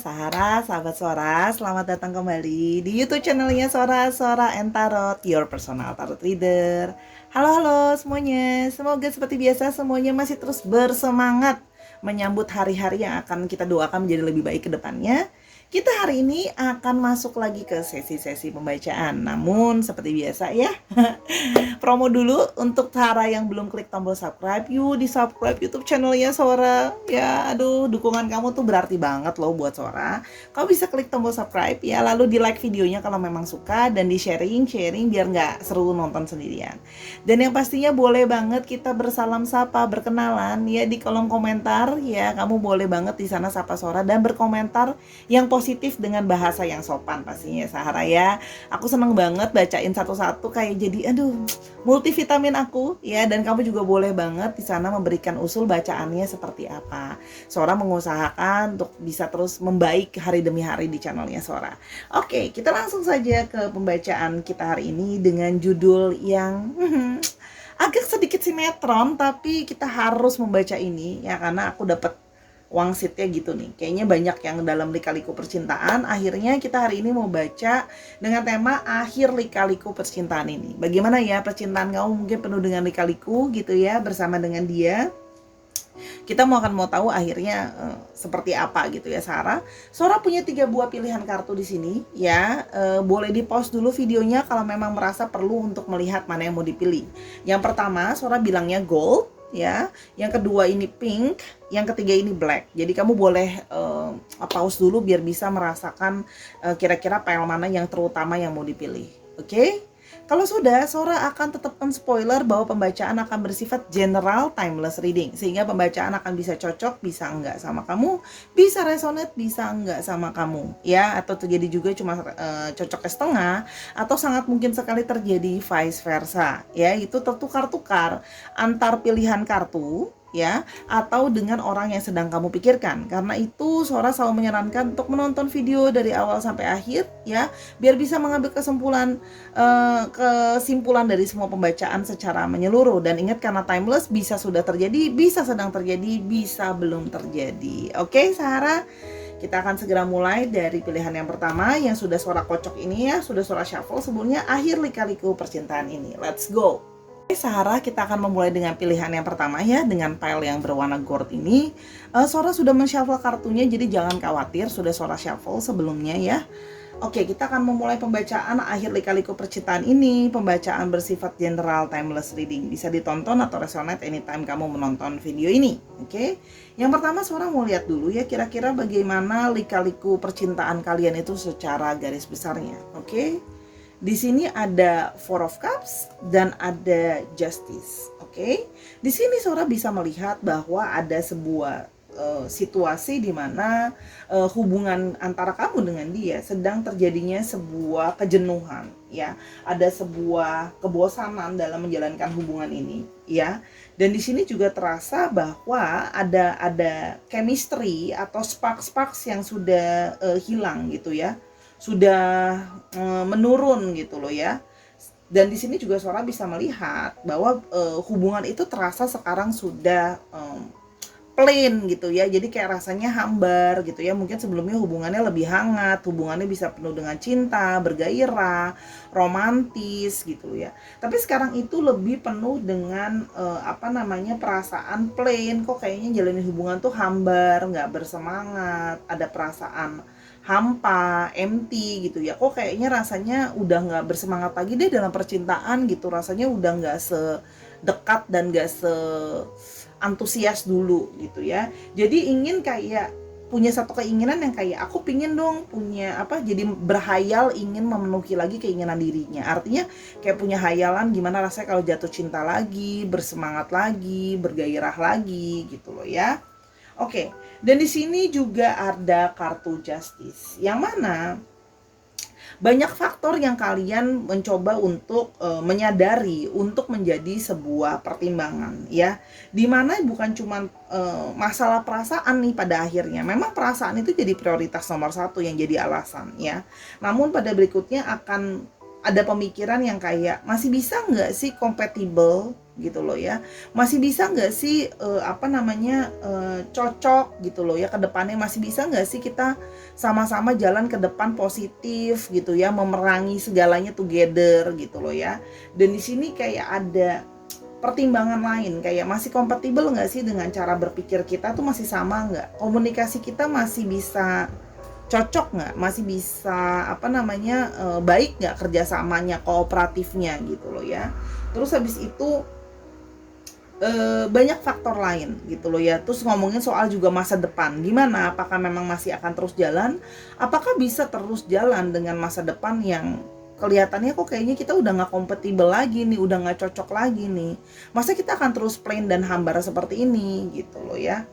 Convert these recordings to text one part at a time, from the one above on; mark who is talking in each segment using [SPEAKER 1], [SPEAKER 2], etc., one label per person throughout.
[SPEAKER 1] Sahara, sahabat Sora, selamat datang kembali di YouTube channelnya Sora and Tarot, your personal tarot reader. Halo semuanya, semoga seperti biasa semuanya masih terus bersemangat menyambut hari-hari yang akan kita doakan menjadi lebih baik ke depannya. Kita hari ini akan masuk lagi ke sesi-sesi pembacaan. Namun seperti biasa ya, promo dulu untuk Tara yang belum klik tombol subscribe. Yuk di subscribe YouTube channelnya Sora. Ya aduh, dukungan kamu tuh berarti banget loh buat Sora. Kamu bisa klik tombol subscribe ya, lalu di like videonya kalau memang suka, dan di sharing biar nggak seru nonton sendirian. Dan yang pastinya boleh banget kita bersalam sapa, berkenalan ya di kolom komentar ya. Kamu boleh banget di sana sapa Sora dan berkomentar yang positif dengan bahasa yang sopan pastinya Sahara ya. Aku seneng banget bacain satu-satu, kayak jadi aduh multivitamin aku ya. Dan kamu juga boleh banget di sana memberikan usul bacaannya seperti apa. Sora mengusahakan untuk bisa terus membaik hari demi hari di channelnya Sora. Oke, kita langsung saja ke pembacaan kita hari ini dengan judul yang agak sedikit sinetron, tapi kita harus membaca ini ya karena aku dapat wangsitnya gitu nih. Kayaknya banyak yang dalam lika-liku percintaan. Akhirnya kita hari ini mau baca dengan tema akhir lika-liku percintaan ini. Bagaimana ya percintaan kamu mungkin penuh dengan lika-liku gitu ya bersama dengan dia. Kita akan mau tahu akhirnya seperti apa gitu ya Sarah. Sora punya 3 buah pilihan kartu di sini ya. Boleh di pause dulu videonya kalau memang merasa perlu untuk melihat mana yang mau dipilih. Yang pertama Sora bilangnya gold ya, yang kedua ini pink, yang ketiga ini black. Jadi kamu boleh pause dulu biar bisa merasakan kira-kira pile mana yang terutama yang mau dipilih. Oke? Kalau sudah, Sora akan tetapkan spoiler bahwa pembacaan akan bersifat general timeless reading, sehingga pembacaan akan bisa cocok, bisa enggak sama kamu, bisa resonate, bisa enggak sama kamu ya, atau terjadi juga cuma cocoknya setengah, atau sangat mungkin sekali terjadi vice versa ya. Itu tertukar-tukar antar pilihan kartu ya, atau dengan orang yang sedang kamu pikirkan. Karena itu Sora selalu menyarankan untuk menonton video dari awal sampai akhir ya, biar bisa mengambil kesimpulan dari semua pembacaan secara menyeluruh. Dan ingat, karena timeless, bisa sudah terjadi, bisa sedang terjadi, bisa belum terjadi. Oke Sahara, kita akan segera mulai dari pilihan yang pertama yang sudah Sora kocok ini ya, sudah Sora shuffle sebelumnya, akhir lika-liku percintaan ini. Let's go. Sahara, kita akan memulai dengan pilihan yang pertama ya, dengan pile yang berwarna gold ini. Sora sudah men-shuffle kartunya, jadi jangan khawatir, sudah Sora shuffle sebelumnya ya. Oke, kita akan memulai pembacaan akhir lika-liku percintaan ini. Pembacaan bersifat general timeless reading, bisa ditonton atau resonate anytime kamu menonton video ini. Oke, yang pertama Sora mau lihat dulu ya, kira-kira bagaimana lika-liku percintaan kalian itu secara garis besarnya. Oke. Di sini ada Four of Cups dan ada Justice. Oke. Di sini Sora bisa melihat bahwa ada sebuah situasi di mana hubungan antara kamu dengan dia sedang terjadinya sebuah kejenuhan ya. Ada sebuah kebosanan dalam menjalankan hubungan ini ya. Dan di sini juga terasa bahwa ada chemistry atau sparks yang sudah hilang gitu ya. Sudah menurun gitu loh ya. Dan di sini juga Sora bisa melihat bahwa hubungan itu terasa sekarang sudah plain gitu ya. Jadi kayak rasanya hambar gitu ya. Mungkin sebelumnya hubungannya lebih hangat, hubungannya bisa penuh dengan cinta, bergairah, romantis gitu ya. Tapi sekarang itu lebih penuh dengan perasaan plain. Kok kayaknya jalanin hubungan tuh hambar, nggak bersemangat, ada perasaan hampa, empty gitu ya. Kok kayaknya rasanya udah nggak bersemangat lagi deh dalam percintaan gitu. Rasanya udah nggak sedekat dan nggak antusias dulu gitu ya. Jadi ingin kayak punya satu keinginan yang kayak aku pingin dong punya jadi berhayal ingin memenuhi lagi keinginan dirinya. Artinya kayak punya hayalan gimana rasanya kalau jatuh cinta lagi, bersemangat lagi, bergairah lagi gitu loh ya. Oke, dan di sini juga ada kartu Justice, yang mana banyak faktor yang kalian mencoba untuk menyadari untuk menjadi sebuah pertimbangan ya. Dimana bukan cuma masalah perasaan nih pada akhirnya. Memang perasaan itu jadi prioritas nomor 1 yang jadi alasan ya. Namun pada berikutnya akan ada pemikiran yang kayak masih bisa nggak sih compatible gitu loh ya. Masih bisa nggak sih cocok gitu loh ya ke depannya, masih bisa nggak sih kita sama-sama jalan ke depan positif gitu ya, memerangi segalanya together gitu loh ya. Dan di sini kayak ada pertimbangan lain, kayak masih kompatibel nggak sih dengan cara berpikir kita tuh, masih sama nggak, komunikasi kita masih bisa cocok nggak, masih bisa baik nggak kerjasamanya, kooperatifnya gitu loh ya. Terus habis itu banyak faktor lain gitu loh ya. Terus ngomongin soal juga masa depan, gimana, apakah memang masih akan terus jalan, apakah bisa terus jalan dengan masa depan yang kelihatannya kok kayaknya kita udah nggak kompatibel lagi nih, udah nggak cocok lagi nih, masa kita akan terus plain dan hambar seperti ini gitu loh ya.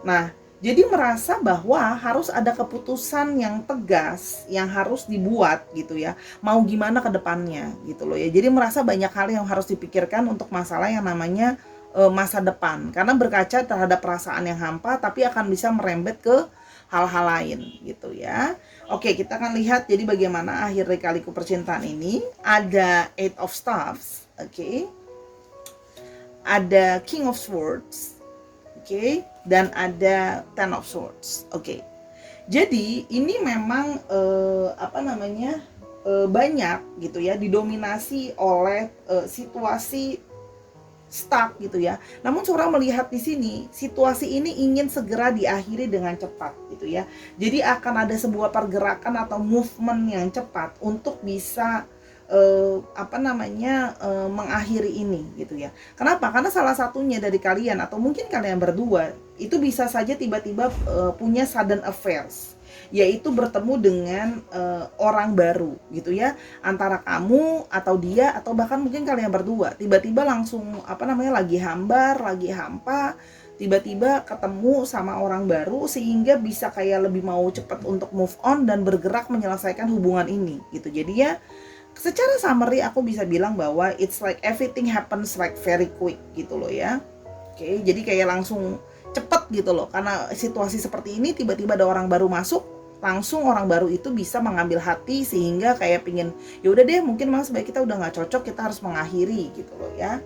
[SPEAKER 1] Nah, jadi merasa bahwa harus ada keputusan yang tegas yang harus dibuat gitu ya, mau gimana ke depannya gitu loh ya. Jadi merasa banyak hal yang harus dipikirkan untuk masalah yang namanya masa depan, karena berkaca terhadap perasaan yang hampa tapi akan bisa merembet ke hal-hal lain gitu ya. Oke, kita akan lihat jadi bagaimana akhir Lika-Liku percintaan ini. Ada Eight of Staves, oke. Ada King of Swords, oke, dan ada Ten of Swords, oke. Jadi ini memang banyak gitu ya, didominasi oleh situasi stuck gitu ya. Namun seorang melihat di sini situasi ini ingin segera diakhiri dengan cepat gitu ya. Jadi akan ada sebuah pergerakan atau movement yang cepat untuk bisa mengakhiri ini gitu ya. Kenapa? Karena salah satunya dari kalian atau mungkin kalian berdua itu bisa saja tiba-tiba punya sudden affairs, yaitu bertemu dengan orang baru gitu ya, antara kamu atau dia, atau bahkan mungkin kalian berdua tiba-tiba langsung lagi hambar, lagi hampa, tiba-tiba ketemu sama orang baru sehingga bisa kayak lebih mau cepat untuk move on dan bergerak menyelesaikan hubungan ini gitu. Jadi ya secara summary aku bisa bilang bahwa it's like everything happens like very quick gitu loh ya. Oke, jadi kayak langsung cepet gitu loh, karena situasi seperti ini tiba-tiba ada orang baru masuk, langsung orang baru itu bisa mengambil hati sehingga kayak pingin, ya udah deh mungkin mas baik kita udah nggak cocok, kita harus mengakhiri gitu loh ya.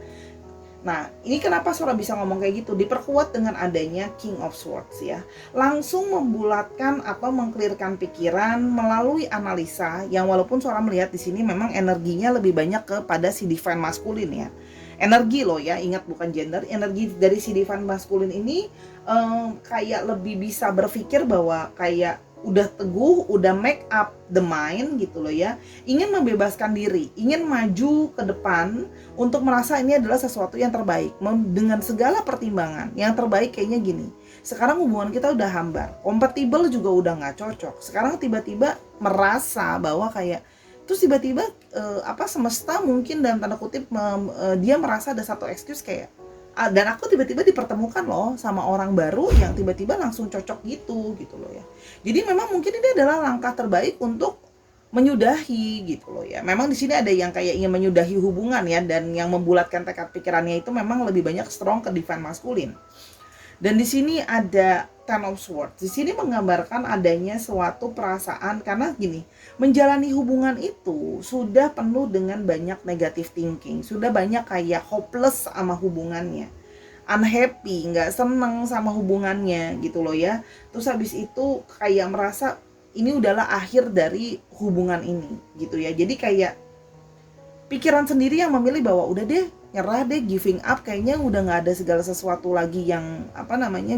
[SPEAKER 1] Nah, ini kenapa Sora bisa ngomong kayak gitu, diperkuat dengan adanya King of Swords ya. Langsung membulatkan atau mengklirkan pikiran melalui analisa yang walaupun Sora melihat di sini memang energinya lebih banyak kepada si divine maskulin ya. Energi loh ya, ingat bukan gender. Energi dari si divine maskulin ini kayak lebih bisa berpikir bahwa kayak udah teguh, udah make up the mind gitu loh ya, ingin membebaskan diri, ingin maju ke depan untuk merasa ini adalah sesuatu yang terbaik dengan segala pertimbangan. Yang terbaik kayaknya gini, sekarang hubungan kita udah hambar, kompatibel juga udah nggak cocok, sekarang tiba-tiba merasa bahwa kayak terus tiba-tiba semesta mungkin dalam tanda kutip dia merasa ada satu excuse kayak, dan aku tiba-tiba dipertemukan loh sama orang baru yang tiba-tiba langsung cocok gitu loh ya. Jadi memang mungkin ini adalah langkah terbaik untuk menyudahi gitu loh ya. Memang di sini ada yang kayak ingin menyudahi hubungan ya, dan yang membulatkan tekad pikirannya itu memang lebih banyak strong ke divine maskulin. Dan di sini ada Ten of Swords. Di sini menggambarkan adanya suatu perasaan, karena gini, menjalani hubungan itu sudah penuh dengan banyak negative thinking, sudah banyak kayak hopeless sama hubungannya, unhappy, nggak seneng sama hubungannya gitu loh ya. Terus habis itu kayak merasa ini udahlah akhir dari hubungan ini gitu ya. Jadi kayak pikiran sendiri yang memilih bahwa udah deh, nyerah deh, giving up, kayaknya udah nggak ada segala sesuatu lagi yang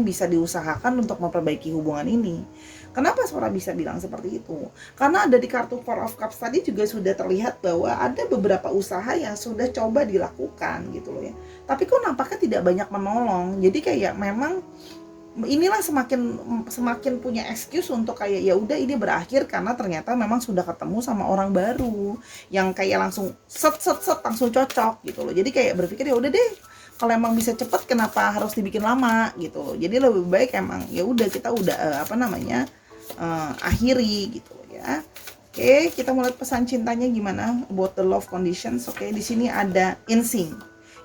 [SPEAKER 1] bisa diusahakan untuk memperbaiki hubungan ini. Kenapa Sora bisa bilang seperti itu? Karena ada di kartu Four of Cups tadi juga sudah terlihat bahwa ada beberapa usaha yang sudah coba dilakukan gitu loh ya, tapi kok nampaknya tidak banyak menolong. Jadi kayak memang inilah semakin punya excuse untuk kayak ya udah ini berakhir karena ternyata memang sudah ketemu sama orang baru yang kayak langsung set langsung cocok gitu loh. Jadi kayak berpikir ya udah deh, kalau emang bisa cepet kenapa harus dibikin lama gitu loh. Jadi lebih baik emang ya udah kita udah akhiri gitu loh ya. Oke, kita mulai pesan cintanya gimana about the love conditions. Oke, di sini ada in sync.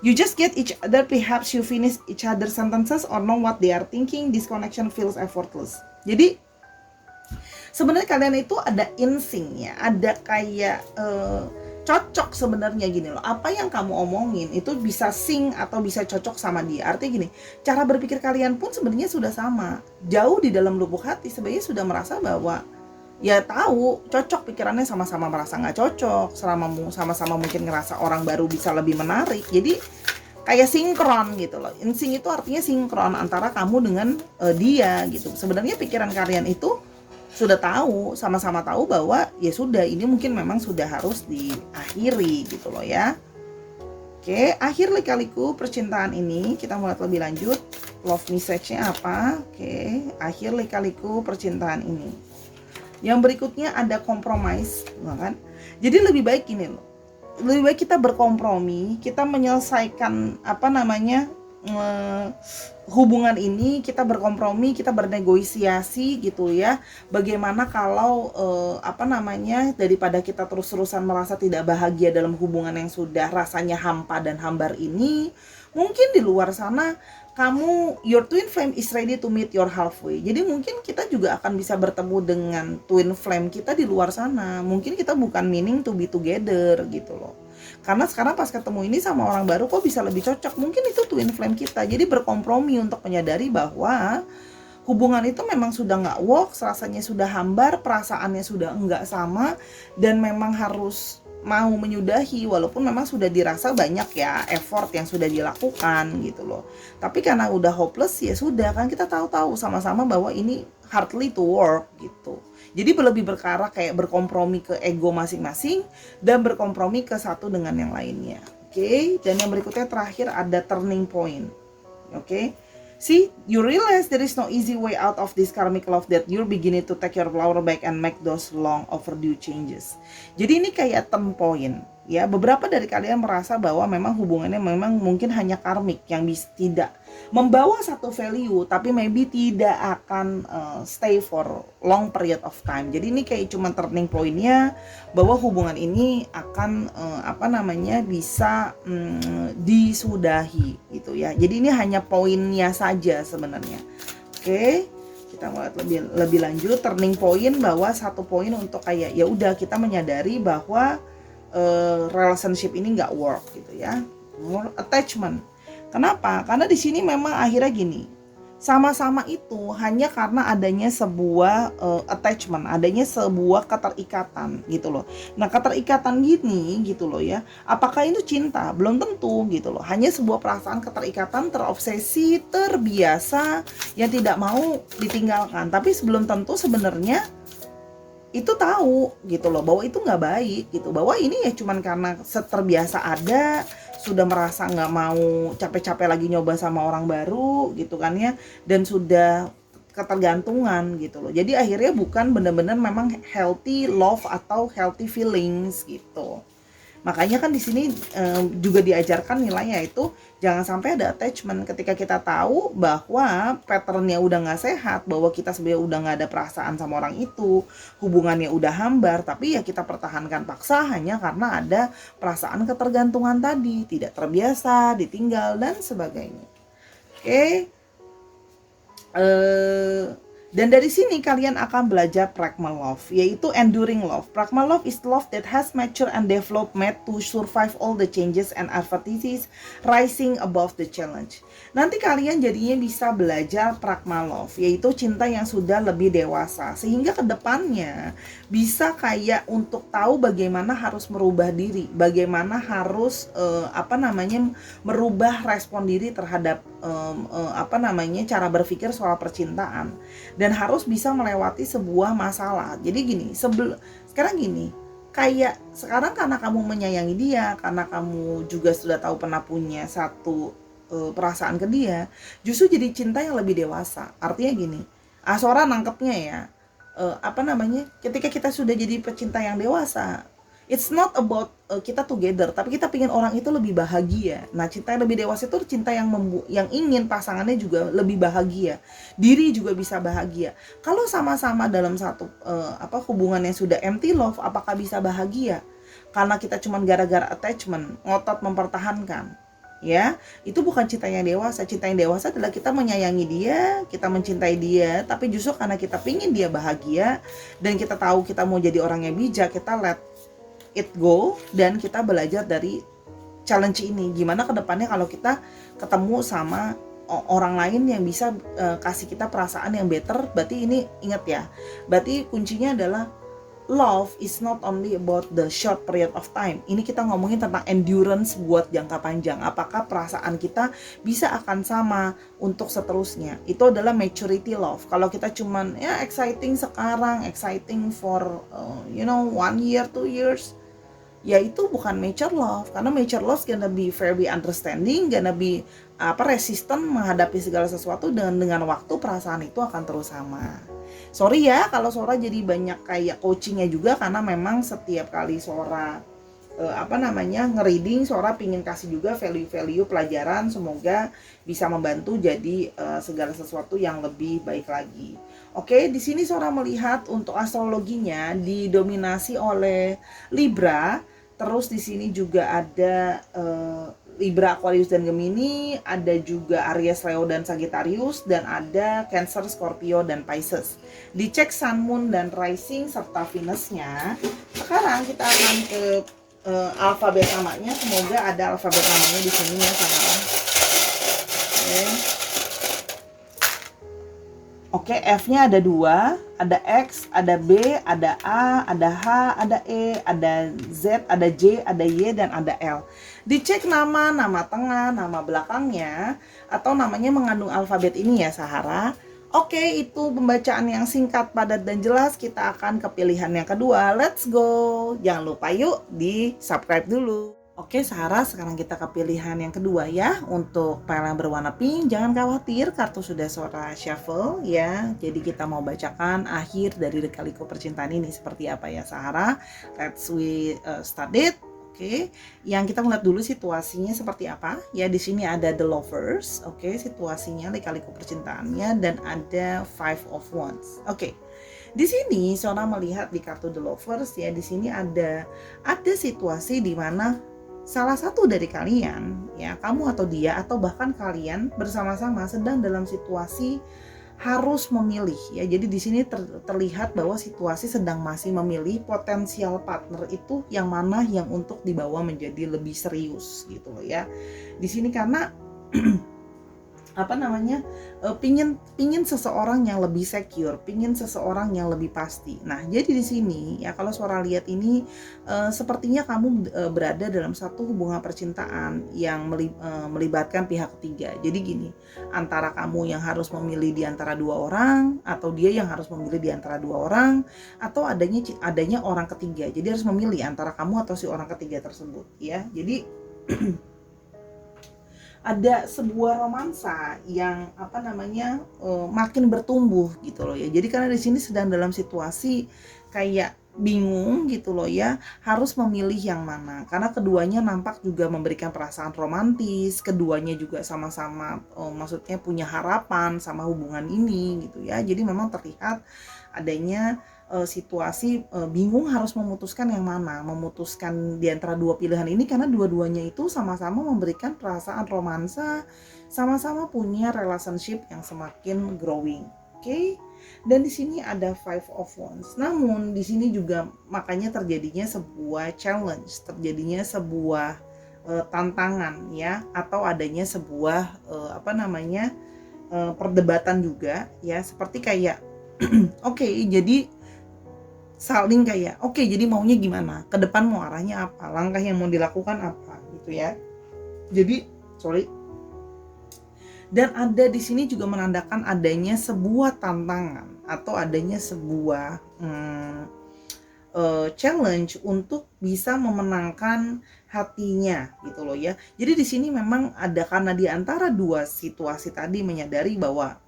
[SPEAKER 1] You just get each other, perhaps you finish each other sentences or know what they are thinking. This connection feels effortless. Jadi sebenarnya kalian itu ada in sync ya, ada kayak cocok sebenarnya gini loh, apa yang kamu omongin itu bisa sync atau bisa cocok sama dia. Artinya gini, cara berpikir kalian pun sebenarnya sudah sama, jauh di dalam lubuk hati sebenarnya sudah merasa bahwa ya tahu cocok, pikirannya sama-sama merasa nggak cocok, sama-sama mungkin ngerasa orang baru bisa lebih menarik. Jadi kayak sinkron gitu loh. Insting itu artinya sinkron antara kamu dengan dia gitu. Sebenarnya pikiran kalian itu sudah tahu, sama-sama tahu bahwa ya sudah, ini mungkin memang sudah harus diakhiri gitu loh ya. Oke, akhir lika-liku percintaan ini kita mulai lebih lanjut. Love message-nya apa? Oke, akhir lika-liku percintaan ini. Yang berikutnya ada compromise, kan? Jadi lebih baik ini loh. Lebih baik kita berkompromi, kita menyelesaikan hubungan ini, kita berkompromi, kita bernegosiasi gitu ya. Bagaimana kalau daripada kita terus-terusan merasa tidak bahagia dalam hubungan yang sudah rasanya hampa dan hambar ini, mungkin di luar sana your twin flame is ready to meet your halfway. Jadi mungkin kita juga akan bisa bertemu dengan twin flame kita di luar sana. Mungkin kita bukan meaning to be together gitu loh. Karena sekarang pas ketemu ini sama orang baru kok bisa lebih cocok. Mungkin itu twin flame kita. Jadi berkompromi untuk menyadari bahwa hubungan itu memang sudah nggak work, rasanya sudah hambar, perasaannya sudah enggak sama, dan memang harus mau menyudahi walaupun memang sudah dirasa banyak ya effort yang sudah dilakukan gitu loh. Tapi karena udah hopeless ya sudah, kan kita tahu-tahu sama-sama bahwa ini hardly to work gitu. Jadi lebih berkara kayak berkompromi ke ego masing-masing dan berkompromi ke satu dengan yang lainnya. Oke, dan yang berikutnya terakhir ada turning point. Oke. See, you realize there is no easy way out of this karmic love that you're beginning to take your flower back and make those long overdue changes. Jadi ini kayak turn point, ya. Beberapa dari kalian merasa bahwa memang hubungannya memang mungkin hanya karmik yang bisa tidak membawa satu value, tapi maybe tidak akan stay for long period of time. Jadi ini kayak cuma turning pointnya bahwa hubungan ini akan bisa disudahi gitu ya. Jadi ini hanya poinnya saja sebenarnya. Oke, kita mulai lebih lanjut. Turning point bahwa satu poin untuk kayak ya udah kita menyadari bahwa relationship ini nggak work gitu ya. More attachment. Kenapa? Karena di sini memang akhirnya gini, sama-sama itu hanya karena adanya sebuah attachment, adanya sebuah keterikatan gitu loh. Nah keterikatan gini gitu loh ya, apakah itu cinta? Belum tentu gitu loh. Hanya sebuah perasaan keterikatan, terobsesi, terbiasa yang tidak mau ditinggalkan. Tapi sebelum tentu sebenarnya itu tahu gitu loh bahwa itu nggak baik gitu, bahwa ini ya cuman karena terbiasa ada, sudah merasa nggak mau capek-capek lagi nyoba sama orang baru gitu kan ya, dan sudah ketergantungan gitu loh. Jadi akhirnya bukan benar-benar memang healthy love atau healthy feelings gitu. Makanya kan di sini juga diajarkan nilainya itu jangan sampai ada attachment ketika kita tahu bahwa patternnya udah nggak sehat, bahwa kita sebenarnya udah nggak ada perasaan sama orang itu, hubungannya udah hambar, tapi ya kita pertahankan paksa hanya karena ada perasaan ketergantungan tadi, tidak terbiasa, ditinggal dan sebagainya. Oke. Dan dari sini kalian akan belajar pragma love, yaitu enduring love. Pragma love is love that has matured and developed made to survive all the changes and adversities, rising above the challenge. Nanti kalian jadinya bisa belajar pragma love, yaitu cinta yang sudah lebih dewasa, sehingga kedepannya bisa kayak untuk tahu bagaimana harus merubah diri, bagaimana harus merubah respon diri terhadap cara berpikir soal percintaan, dan harus bisa melewati sebuah masalah. Jadi gini, sekarang gini, kayak sekarang karena kamu menyayangi dia, karena kamu juga sudah tahu pernah punya satu perasaan ke dia, justru jadi cinta yang lebih dewasa. Artinya gini, Asora nangkepnya ya, ketika kita sudah jadi pecinta yang dewasa, it's not about kita together, tapi kita pengen orang itu lebih bahagia. Nah, cinta yang lebih dewasa itu cinta yang ingin pasangannya juga lebih bahagia, diri juga bisa bahagia. Kalau sama-sama dalam satu hubungan yang sudah empty love, apakah bisa bahagia? Karena kita cuma gara-gara attachment, ngotot mempertahankan. Ya, itu bukan cinta yang dewasa. Cinta yang dewasa adalah kita menyayangi dia, kita mencintai dia, tapi justru karena kita pingin dia bahagia dan kita tahu kita mau jadi orang yang bijak, kita let it go dan kita belajar dari challenge ini. Gimana kedepannya kalau kita ketemu sama orang lain yang bisa kasih kita perasaan yang better. Berarti ini ingat ya, berarti kuncinya adalah love is not only about the short period of time. Ini kita ngomongin tentang endurance buat jangka panjang. Apakah perasaan kita bisa akan sama untuk seterusnya? Itu adalah maturity love. Kalau kita cuman ya exciting sekarang, exciting for 1 year, 2 years, ya itu bukan mature love. Karena mature love gonna be very understanding, gonna be resistant menghadapi segala sesuatu, dengan waktu perasaan itu akan terus sama. Sorry ya kalau Sora jadi banyak kayak coachingnya juga, karena memang setiap kali Sora nge-reading, Sora pingin kasih juga value-value pelajaran, semoga bisa membantu jadi segala sesuatu yang lebih baik lagi. Oke, di sini Sora melihat untuk astrologinya didominasi oleh Libra, terus di sini juga ada Libra, Aquarius, dan Gemini, ada juga Aries, Leo, dan Sagittarius, dan ada Cancer, Scorpio, dan Pisces. Dicek Sun, Moon, dan Rising serta Venus-nya. Sekarang kita akan ke alfabet namanya. Semoga ada alfabet namanya di sini ya sekarang. Oke, F-nya ada 2, ada X, ada B, ada A, ada H, ada E, ada Z, ada J, ada Y, dan ada L. Dicek nama tengah, nama belakangnya, atau namanya mengandung alfabet ini ya Sahara. Oke, itu pembacaan yang singkat, padat, dan jelas. Kita akan ke pilihan yang kedua. Let's go. Jangan lupa yuk di subscribe dulu. Oke Sahara, sekarang kita ke pilihan yang kedua ya. Untuk file yang berwarna pink, jangan khawatir, kartu sudah Sora shuffle ya. Jadi kita mau bacakan akhir dari Lika-Liku Percintaan ini seperti apa ya Sahara. Let's start it. Oke, yang kita melihat dulu situasinya seperti apa ya. Di sini ada the lovers. Oke, situasinya Lika-Liku Percintaannya, dan ada 5 of wands. Oke. Di sini Sora melihat di kartu the lovers ya, di sini ada situasi di mana salah satu dari kalian ya, kamu atau dia atau bahkan kalian bersama-sama sedang dalam situasi harus memilih ya. Jadi di sini terlihat bahwa situasi sedang masih memilih potensial partner itu yang mana yang untuk dibawa menjadi lebih serius gitu loh ya. Di sini karena pingin seseorang yang lebih secure, pingin seseorang yang lebih pasti. Nah, jadi di sini ya kalau Sora lihat ini sepertinya kamu berada dalam satu hubungan percintaan yang melibatkan pihak ketiga. Jadi gini, antara kamu yang harus memilih di antara 2 orang, atau dia yang harus memilih di antara 2 orang, atau adanya orang ketiga. Jadi harus memilih antara kamu atau si orang ketiga tersebut ya. Jadi ada sebuah romansa yang makin bertumbuh gitu loh ya. Jadi karena di sini sedang dalam situasi kayak bingung gitu loh ya, harus memilih yang mana. Karena keduanya nampak juga memberikan perasaan romantis, keduanya juga sama-sama maksudnya punya harapan sama hubungan ini gitu ya. Jadi memang terlihat adanya situasi bingung harus memutuskan yang mana, memutuskan di antara 2 pilihan ini, karena dua-duanya itu sama-sama memberikan perasaan romansa, sama-sama punya relationship yang semakin growing. Oke. Dan di sini ada 5 of wands. Namun di sini juga makanya terjadinya sebuah challenge, terjadinya sebuah tantangan ya, atau adanya sebuah perdebatan juga ya, seperti kayak oke, jadi saling kayak jadi maunya gimana, ke depan mau arahnya apa, langkah yang mau dilakukan apa gitu ya. Jadi dan ada di sini juga menandakan adanya sebuah tantangan atau adanya sebuah challenge untuk bisa memenangkan hatinya gitu loh ya. Jadi di sini memang ada, karena di antara 2 situasi tadi menyadari bahwa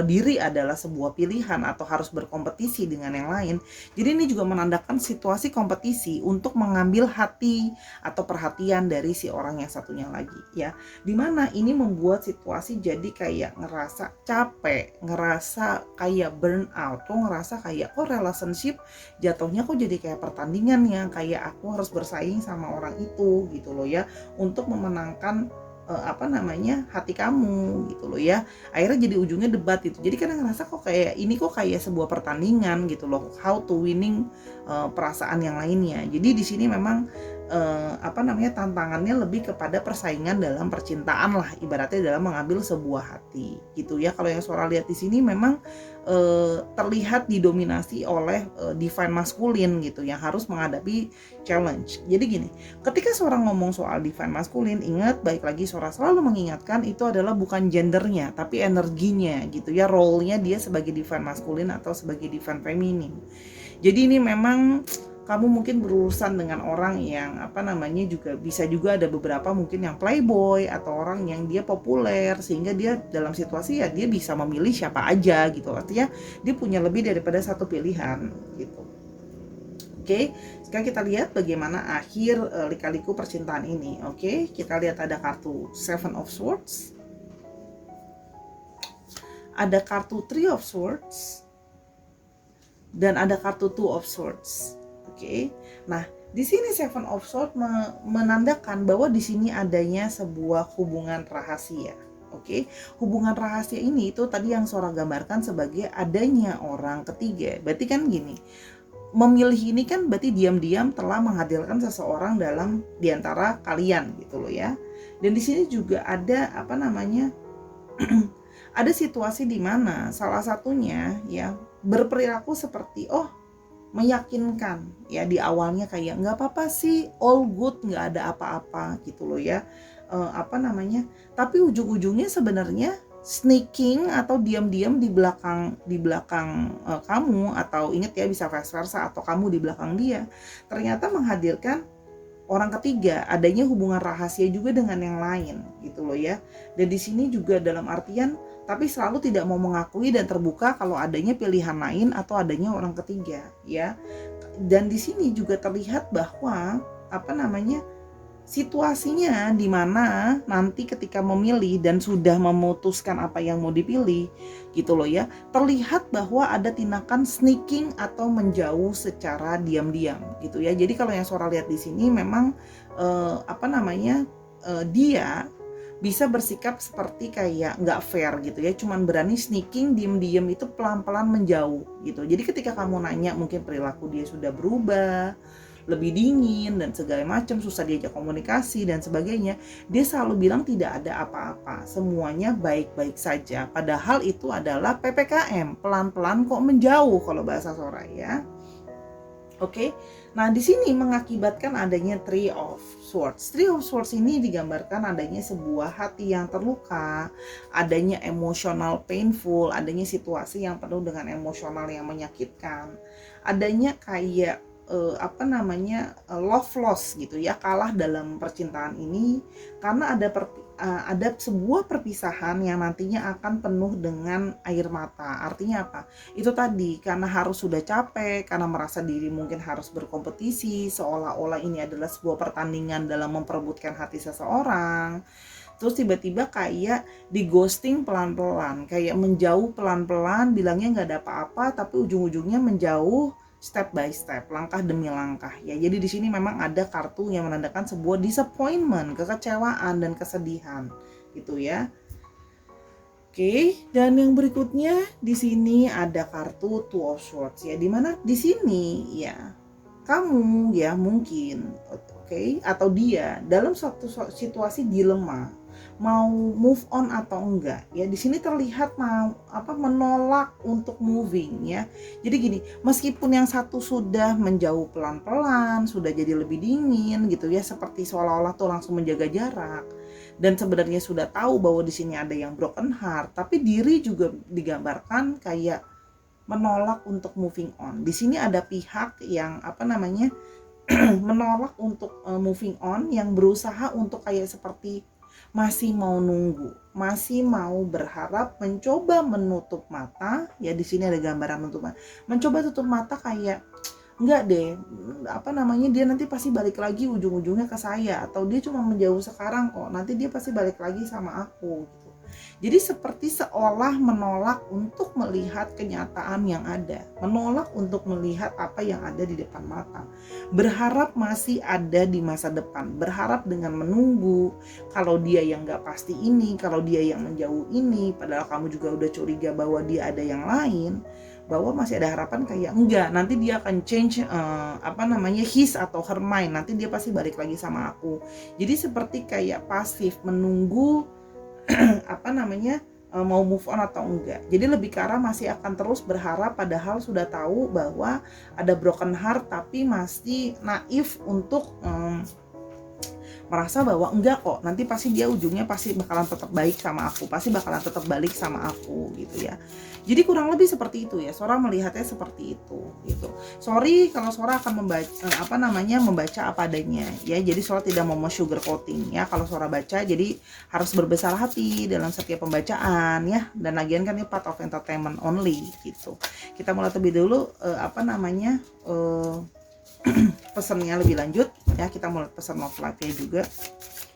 [SPEAKER 1] diri adalah sebuah pilihan atau harus berkompetisi dengan yang lain. Jadi ini juga menandakan situasi kompetisi untuk mengambil hati atau perhatian dari si orang yang satunya lagi ya. Dimana ini membuat situasi jadi kayak ngerasa capek, ngerasa kayak burn out, kok ngerasa kayak relationship jatuhnya kok jadi kayak pertandingan ya, kayak aku harus bersaing sama orang itu gitu loh ya, untuk memenangkan hati kamu gitu loh ya. Akhirnya jadi ujungnya debat gitu. Jadi kadang ngerasa kok kayak sebuah pertandingan gitu loh, how to winning perasaan yang lainnya. Jadi di sini memang tantangannya lebih kepada persaingan dalam percintaan lah, ibaratnya dalam mengambil sebuah hati gitu ya. Kalau yang Sora lihat di sini memang terlihat didominasi oleh divine maskulin gitu yang harus menghadapi challenge. Jadi gini, ketika seorang ngomong soal divine maskulin, ingat baik lagi Sora selalu mengingatkan itu adalah bukan gendernya tapi energinya gitu ya, role-nya dia sebagai divine maskulin atau sebagai divine feminin. Jadi ini memang kamu mungkin berurusan dengan orang yang juga bisa juga ada beberapa mungkin yang playboy atau orang yang dia populer, sehingga dia dalam situasi ya dia bisa memilih siapa aja gitu. Artinya dia punya lebih daripada satu pilihan gitu. Oke, sekarang kita lihat bagaimana akhir lika-liku percintaan ini. Oke, kita lihat ada kartu Seven of Swords, ada kartu Three of Swords, dan ada kartu Two of Swords. Oke, nah di sini Seven of Swords menandakan bahwa di sini adanya sebuah hubungan rahasia. Oke, hubungan rahasia ini itu tadi yang Sora gambarkan sebagai adanya orang ketiga. Berarti kan gini, memilih ini kan berarti diam-diam telah menghadirkan seseorang dalam diantara kalian gitu loh ya. Dan di sini juga ada ada situasi di mana salah satunya ya berperilaku seperti meyakinkan ya, di awalnya kayak nggak apa-apa sih, all good, nggak ada apa-apa gitu loh ya, tapi ujung-ujungnya sebenarnya sneaking atau diam-diam di belakang kamu, atau ingat ya bisa vice versa, atau kamu di belakang dia, ternyata menghadirkan orang ketiga, adanya hubungan rahasia juga dengan yang lain gitu loh ya. Dan di sini juga dalam artian tapi selalu tidak mau mengakui dan terbuka kalau adanya pilihan lain atau adanya orang ketiga ya. Dan di sini juga terlihat bahwa situasinya di mana nanti ketika memilih dan sudah memutuskan apa yang mau dipilih gitu loh ya, terlihat bahwa ada tindakan sneaking atau menjauh secara diam-diam gitu ya. Jadi kalau yang Sora lihat di sini memang dia bisa bersikap seperti kayak nggak fair gitu ya, cuman berani sneaking, diem-diem itu pelan-pelan menjauh gitu. Jadi ketika kamu nanya mungkin perilaku dia sudah berubah, lebih dingin dan segala macam, susah diajak komunikasi dan sebagainya, dia selalu bilang tidak ada apa-apa, semuanya baik-baik saja. Padahal itu adalah PPKM, pelan-pelan kok menjauh kalau bahasa Sora ya. Oke, nah di sini mengakibatkan adanya Three of Swords. Three of Swords ini digambarkan adanya sebuah hati yang terluka, adanya emotional painful, adanya situasi yang penuh dengan emosional yang menyakitkan, adanya kayak love loss gitu ya, kalah dalam percintaan ini karena ada sebuah perpisahan yang nantinya akan penuh dengan air mata. Artinya apa? Itu tadi, karena harus sudah capek, karena merasa diri mungkin harus berkompetisi, seolah-olah ini adalah sebuah pertandingan dalam memperebutkan hati seseorang. Terus tiba-tiba kayak di ghosting pelan-pelan, kayak menjauh pelan-pelan, bilangnya nggak ada apa-apa, tapi ujung-ujungnya menjauh step by step, langkah demi langkah ya. Jadi di sini memang ada kartu yang menandakan sebuah disappointment, kekecewaan dan kesedihan gitu ya. Oke, dan yang berikutnya di sini ada kartu Two of Swords ya, dimana di sini ya kamu ya mungkin atau dia dalam suatu situasi dilema, mau move on atau enggak ya. Di sini terlihat menolak untuk moving ya. Jadi gini, meskipun yang satu sudah menjauh pelan-pelan, sudah jadi lebih dingin gitu ya, seperti seolah-olah tuh langsung menjaga jarak, dan sebenarnya sudah tahu bahwa di sini ada yang broken heart, tapi diri juga digambarkan kayak menolak untuk moving on. Di sini ada pihak yang menolak untuk moving on, yang berusaha untuk kayak seperti masih mau nunggu, masih mau berharap, mencoba menutup mata ya. Di sini ada gambaran mencoba tutup mata, kayak enggak deh, dia nanti pasti balik lagi ujung-ujungnya ke saya, atau dia cuma menjauh sekarang kok, nanti dia pasti balik lagi sama aku gitu. Jadi seperti seolah menolak untuk melihat kenyataan yang ada, menolak untuk melihat apa yang ada di depan mata, berharap masih ada di masa depan, berharap dengan menunggu kalau dia yang gak pasti ini, kalau dia yang menjauh ini, padahal kamu juga udah curiga bahwa dia ada yang lain, bahwa masih ada harapan kayak enggak, nanti dia akan change his atau her mind, nanti dia pasti balik lagi sama aku. Jadi seperti kayak pasif menunggu mau move on atau enggak. Jadi lebih ke arah masih akan terus berharap padahal sudah tahu bahwa ada broken heart, tapi masih naif untuk merasa bahwa enggak kok, nanti pasti dia ujungnya pasti bakalan tetap baik sama aku, pasti bakalan tetap balik sama aku gitu ya. Jadi kurang lebih seperti itu ya, Sora melihatnya seperti itu gitu. Sorry kalau Sora akan membaca apa adanya ya. Jadi Sora tidak mau sugar coating ya kalau Sora baca, jadi harus berbesar hati dalam setiap pembacaan ya. Dan lagian kan ini part of entertainment only gitu. Kita mulai terlebih dulu pesannya lebih lanjut ya, kita mulai pesan novel live-nya juga.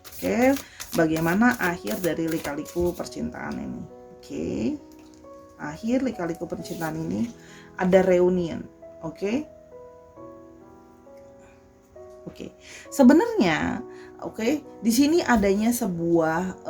[SPEAKER 1] Oke, bagaimana akhir dari lika-liku percintaan ini? Oke, akhir lika-liku percintaan ini ada reunion. Oke, sebenarnya di sini adanya sebuah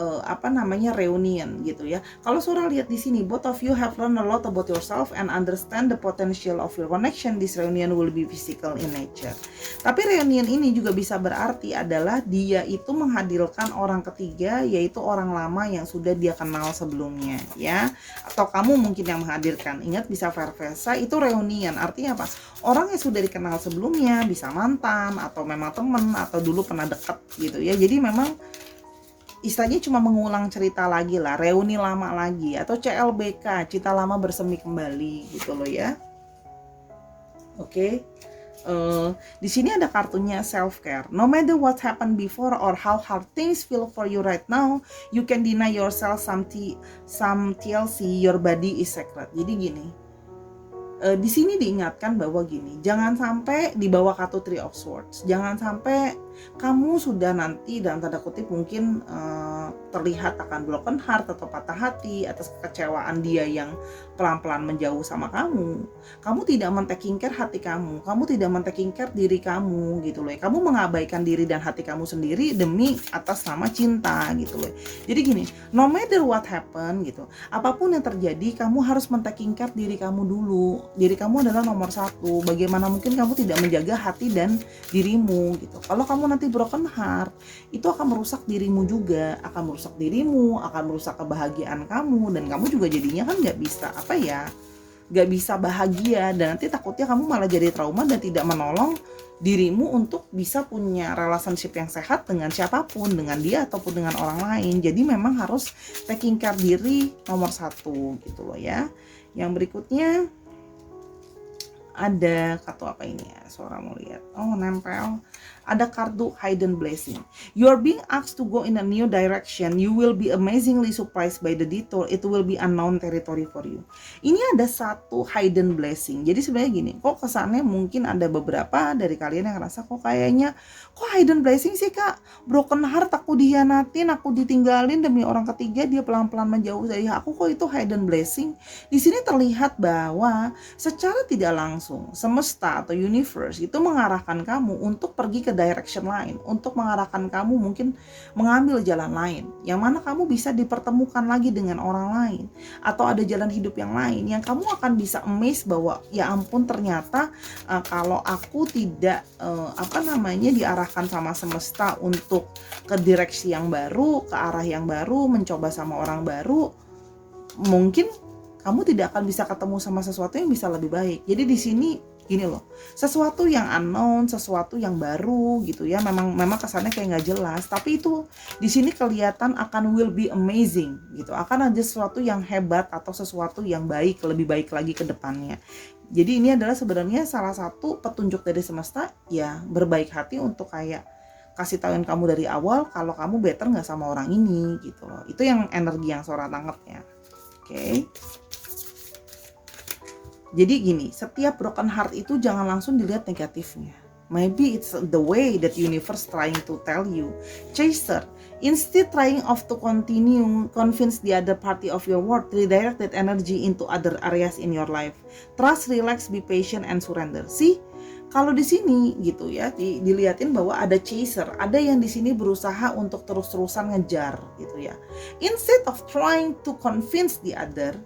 [SPEAKER 1] reunion gitu ya. Kalau Sora lihat di sini, both of you have learned a lot about yourself and understand the potential of your connection. This reunion will be physical in nature. Tapi reunion ini juga bisa berarti adalah dia itu menghadirkan orang ketiga, yaitu orang lama yang sudah dia kenal sebelumnya ya. Atau kamu mungkin yang menghadirkan. Ingat, bisa vice versa, itu reunion. Artinya apa? Orang yang sudah dikenal sebelumnya, bisa mantan atau memang teman atau dulu pernah dekat gitu ya. Jadi memang istilahnya cuma mengulang cerita lagi lah, reuni lama lagi, atau CLBK, cerita lama bersemi kembali gitu loh ya. Di sini ada kartunya self care. No matter what happened before or how hard things feel for you right now, you can deny yourself some TLC. Your body is sacred. Jadi gini, di sini diingatkan bahwa gini, jangan sampai dibawa kartu Three of Swords, jangan sampai kamu sudah nanti dalam tanda kutip mungkin terlihat akan broken heart atau patah hati atas kekecewaan dia yang pelan-pelan menjauh sama kamu. Kamu tidak men-taking care hati kamu tidak men-taking care diri kamu gitu loh. Kamu mengabaikan diri dan hati kamu sendiri demi atas nama cinta gitu loh. Jadi gini, no matter what happen gitu, apapun yang terjadi, kamu harus men-taking care diri kamu dulu. Diri kamu adalah nomor satu. Bagaimana mungkin kamu tidak menjaga hati dan dirimu gitu. Kalau kamu nanti broken heart, itu akan merusak dirimu juga, akan merusak dirimu, akan merusak kebahagiaan kamu, dan kamu juga jadinya kan nggak bisa bahagia, dan nanti takutnya kamu malah jadi trauma dan tidak menolong dirimu untuk bisa punya relationship yang sehat dengan siapapun, dengan dia ataupun dengan orang lain. Jadi memang harus taking care diri nomor satu gitu loh ya. Yang berikutnya ada kartu apa ini ya? Suara mau lihat. Oh, nempel. Ada kartu hidden blessing. You are being asked to go in a new direction. You will be amazingly surprised by the detour. It will be unknown territory for you. Ini ada satu hidden blessing. Jadi sebenarnya gini, kok kesannya mungkin ada beberapa dari kalian yang ngerasa kok hidden blessing sih kak? Broken heart, aku dihianatin, aku ditinggalin demi orang ketiga, dia pelan-pelan menjauh dari aku, kok itu hidden blessing? Di sini terlihat bahwa secara tidak langsung semesta atau universe itu mengarahkan kamu untuk pergi ke direction lain, untuk mengarahkan kamu mungkin mengambil jalan lain, yang mana kamu bisa dipertemukan lagi dengan orang lain, atau ada jalan hidup yang lain yang kamu akan bisa amazed bahwa ya ampun, ternyata kalau aku tidak diarahkan sama semesta untuk ke direksi yang baru, ke arah yang baru, mencoba sama orang baru, mungkin kamu tidak akan bisa ketemu sama sesuatu yang bisa lebih baik. Jadi di sini gini loh, sesuatu yang unknown, sesuatu yang baru gitu ya, memang kesannya kayak nggak jelas, tapi itu di sini kelihatan akan will be amazing gitu, akan ada sesuatu yang hebat atau sesuatu yang baik, lebih baik lagi ke depannya. Jadi ini adalah sebenarnya salah satu petunjuk dari semesta ya, berbaik hati untuk kayak kasih tauin kamu dari awal kalau kamu better nggak sama orang ini gitu loh. Itu yang energi yang Sora tangkap ya. Oke. Jadi gini, setiap broken heart itu jangan langsung dilihat negatifnya. Maybe it's the way that universe trying to tell you, chaser, Instead trying of to continue convince the other party of your word, redirect that energy into other areas in your life. Trust, relax, be patient, and surrender. See, kalau di sini gitu ya, dilihatin bahwa ada chaser, ada yang di sini berusaha untuk terus-terusan ngejar gitu ya. Instead of trying to convince the other,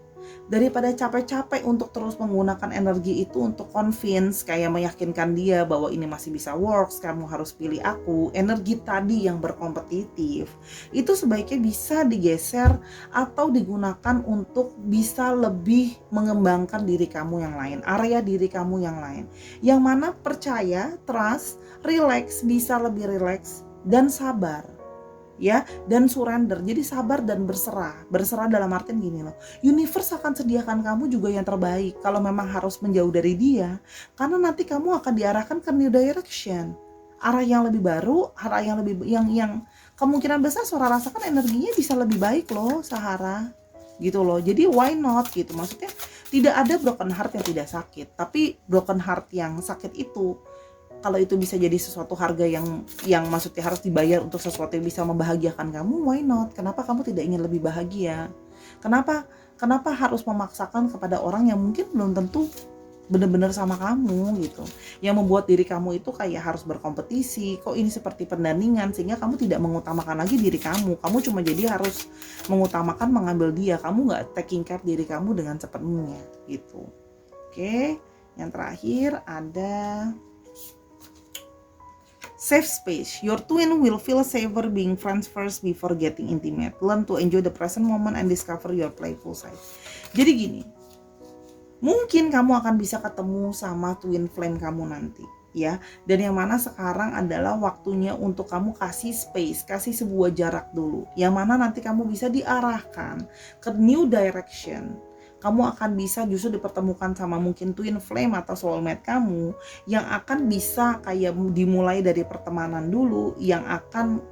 [SPEAKER 1] daripada capek-capek untuk terus menggunakan energi itu untuk convince, kayak meyakinkan dia bahwa ini masih bisa works, kamu harus pilih aku, energi tadi yang berkompetitif itu sebaiknya bisa digeser atau digunakan untuk bisa lebih mengembangkan diri kamu yang lain, area diri kamu yang lain, yang mana percaya, trust, relax, bisa lebih relax dan sabar ya, dan surrender. Jadi sabar dan berserah dalam artian gini loh, universe akan sediakan kamu juga yang terbaik kalau memang harus menjauh dari dia, karena nanti kamu akan diarahkan ke new direction, arah yang lebih baru, arah yang lebih yang kemungkinan besar Sora rasakan energinya bisa lebih baik loh Sahara gitu loh. Jadi why not gitu, maksudnya tidak ada broken heart yang tidak sakit, tapi broken heart yang sakit itu kalau itu bisa jadi sesuatu harga yang maksudnya harus dibayar untuk sesuatu yang bisa membahagiakan kamu, why not? Kenapa kamu tidak ingin lebih bahagia? Kenapa harus memaksakan kepada orang yang mungkin belum tentu benar-benar sama kamu gitu, yang membuat diri kamu itu kayak harus berkompetisi, kok ini seperti pendandingan, sehingga kamu tidak mengutamakan lagi diri kamu cuma jadi harus mengutamakan mengambil dia, kamu nggak taking care diri kamu dengan sepenuhnya gitu. Oke, yang terakhir ada safe space. Your twin will feel safer being friends first before getting intimate. Learn to enjoy the present moment and discover your playful side. Jadi gini, mungkin kamu akan bisa ketemu sama twin flame kamu nanti ya, dan yang mana sekarang adalah waktunya untuk kamu kasih space, kasih sebuah jarak dulu, yang mana nanti kamu bisa diarahkan ke new direction. Kamu akan bisa justru dipertemukan sama mungkin twin flame atau soulmate kamu yang akan bisa kayak dimulai dari pertemanan dulu, yang akan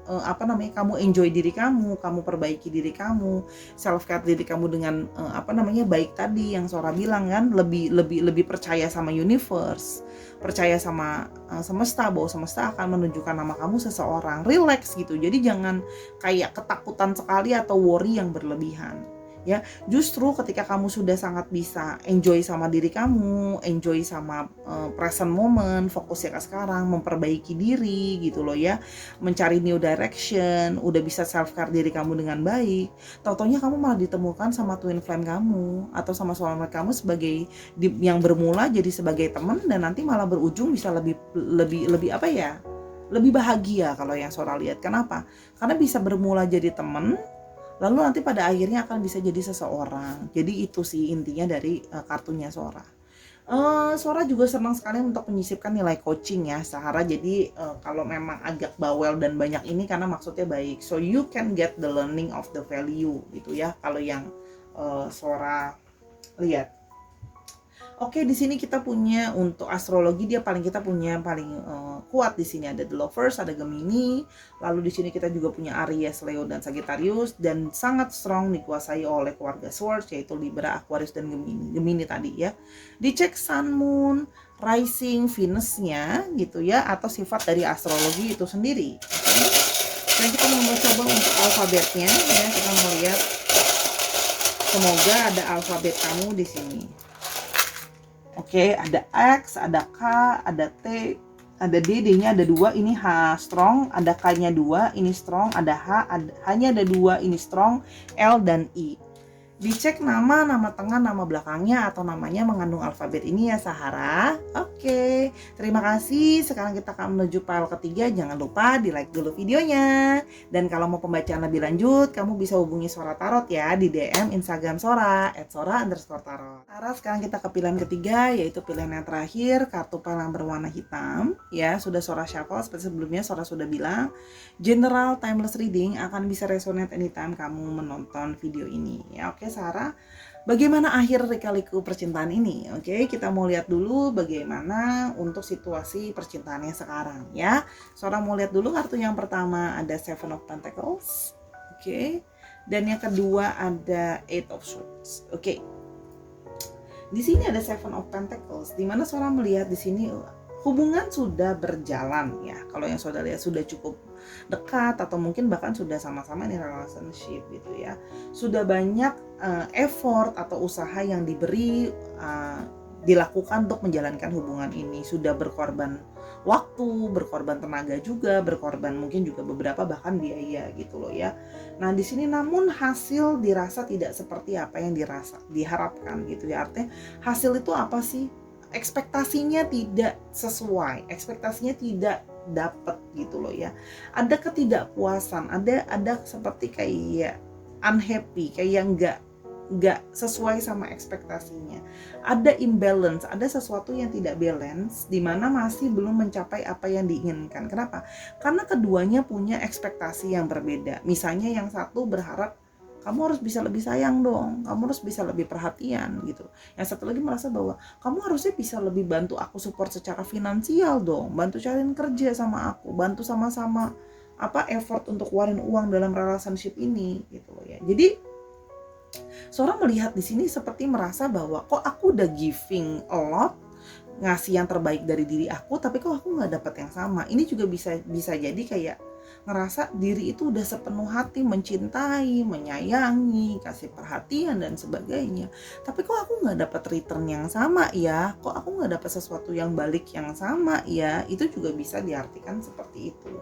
[SPEAKER 1] kamu enjoy diri kamu perbaiki diri kamu, self care diri kamu dengan baik tadi yang Sora bilang kan, lebih percaya sama universe, percaya sama semesta, bahwa semesta akan menunjukkan nama kamu seseorang, relax gitu. Jadi jangan kayak ketakutan sekali atau worry yang berlebihan. Ya, justru ketika kamu sudah sangat bisa enjoy sama diri kamu, enjoy sama present moment, fokus ya ke sekarang, memperbaiki diri gitu loh ya, mencari new direction, udah bisa self care diri kamu dengan baik, taunya kamu malah ditemukan sama twin flame kamu atau sama soulmate kamu sebagai yang bermula jadi sebagai teman, dan nanti malah berujung bisa lebih lebih bahagia kalau yang Sora lihat. Kenapa? Karena bisa bermula jadi teman, lalu nanti pada akhirnya akan bisa jadi seseorang. Jadi itu sih intinya dari kartunya Sora. Sora juga senang sekali untuk menyisipkan nilai coaching ya Sahara. Jadi kalau memang agak bawel dan banyak ini karena maksudnya baik, so you can get the learning of the value gitu ya, kalau yang Sora lihat. Oke, di sini kita punya untuk astrologi, dia paling kuat di sini ada The Lovers, ada Gemini, lalu di sini kita juga punya Aries, Leo dan Sagittarius, dan sangat strong dikuasai oleh keluarga Swords yaitu Libra, Aquarius dan Gemini tadi ya. Dicek Sun, Moon, Rising, Venus-nya gitu ya, atau sifat dari astrologi itu sendiri. Dan kita mau coba untuk alfabetnya ya, kita mau lihat. Semoga ada alfabet kamu di sini. Oke, ada X, ada K, ada T, ada D, D-nya ada 2, ini H strong, ada K-nya 2, ini strong, ada H, H-nya ada 2, ini strong, L dan I. Dicek nama tengah, nama belakangnya atau namanya mengandung alfabet ini ya Sahara. Oke, terima kasih. Sekarang kita akan menuju file ketiga. Jangan lupa di like dulu videonya. Dan kalau mau pembacaan lebih lanjut, kamu bisa hubungi Sora Tarot ya di DM Instagram Sora @sora_tarot. Sekarang kita ke pilihan ketiga, yaitu pilihan yang terakhir, kartu file yang berwarna hitam. Ya, sudah Sora shuffle seperti sebelumnya Sora sudah bilang. General timeless reading akan bisa resonate anytime kamu menonton video ini. Ya, oke Sarah, bagaimana akhir lika-liku percintaan ini? Oke, kita mau lihat dulu bagaimana untuk situasi percintaannya sekarang ya. Sora mau lihat dulu kartu yang pertama ada Seven of Pentacles. Oke. Dan yang kedua ada Eight of Swords. Oke. Di sini ada Seven of Pentacles, di mana Sora melihat di sini hubungan sudah berjalan ya. Kalau yang Sora lihat sudah cukup dekat atau mungkin bahkan sudah sama-sama in relationship gitu ya. Sudah banyak effort atau usaha yang dilakukan untuk menjalankan hubungan ini, sudah berkorban waktu, berkorban tenaga juga, berkorban mungkin juga beberapa bahkan biaya gitu loh ya. Nah, di sini namun hasil dirasa tidak seperti apa yang diharapkan gitu ya. Artinya hasil itu apa sih? Ekspektasinya tidak sesuai, ekspektasinya tidak dapat gitu loh ya. Ada ketidakpuasan, ada seperti kayak unhappy, kayak nggak sesuai sama ekspektasinya. Ada imbalance, ada sesuatu yang tidak balance di mana masih belum mencapai apa yang diinginkan. Kenapa? Karena keduanya punya ekspektasi yang berbeda. Misalnya yang satu berharap kamu harus bisa lebih sayang dong, kamu harus bisa lebih perhatian gitu. Yang satu lagi merasa bahwa kamu harusnya bisa lebih bantu aku support secara finansial dong, bantu cariin kerja sama aku, bantu sama-sama effort untuk keluarin uang dalam relationship ini gitu loh ya. Jadi seorang melihat di sini seperti merasa bahwa kok aku udah giving a lot, ngasih yang terbaik dari diri aku, tapi kok aku nggak dapat yang sama. Ini juga bisa jadi kayak ngerasa diri itu udah sepenuh hati mencintai, menyayangi, kasih perhatian dan sebagainya. Tapi kok aku nggak dapat return yang sama ya? Kok aku nggak dapat sesuatu yang balik yang sama ya? Itu juga bisa diartikan seperti itu.